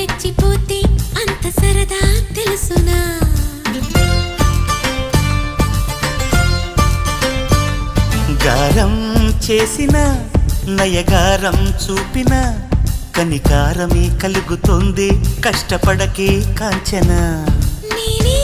రెచ్చిపోతే అంత సరదా తెలుసునా గారం చేసిన నయగారం చూపిన కనికారమే కలుగుతోంది కష్టపడకే కాంచన నేనే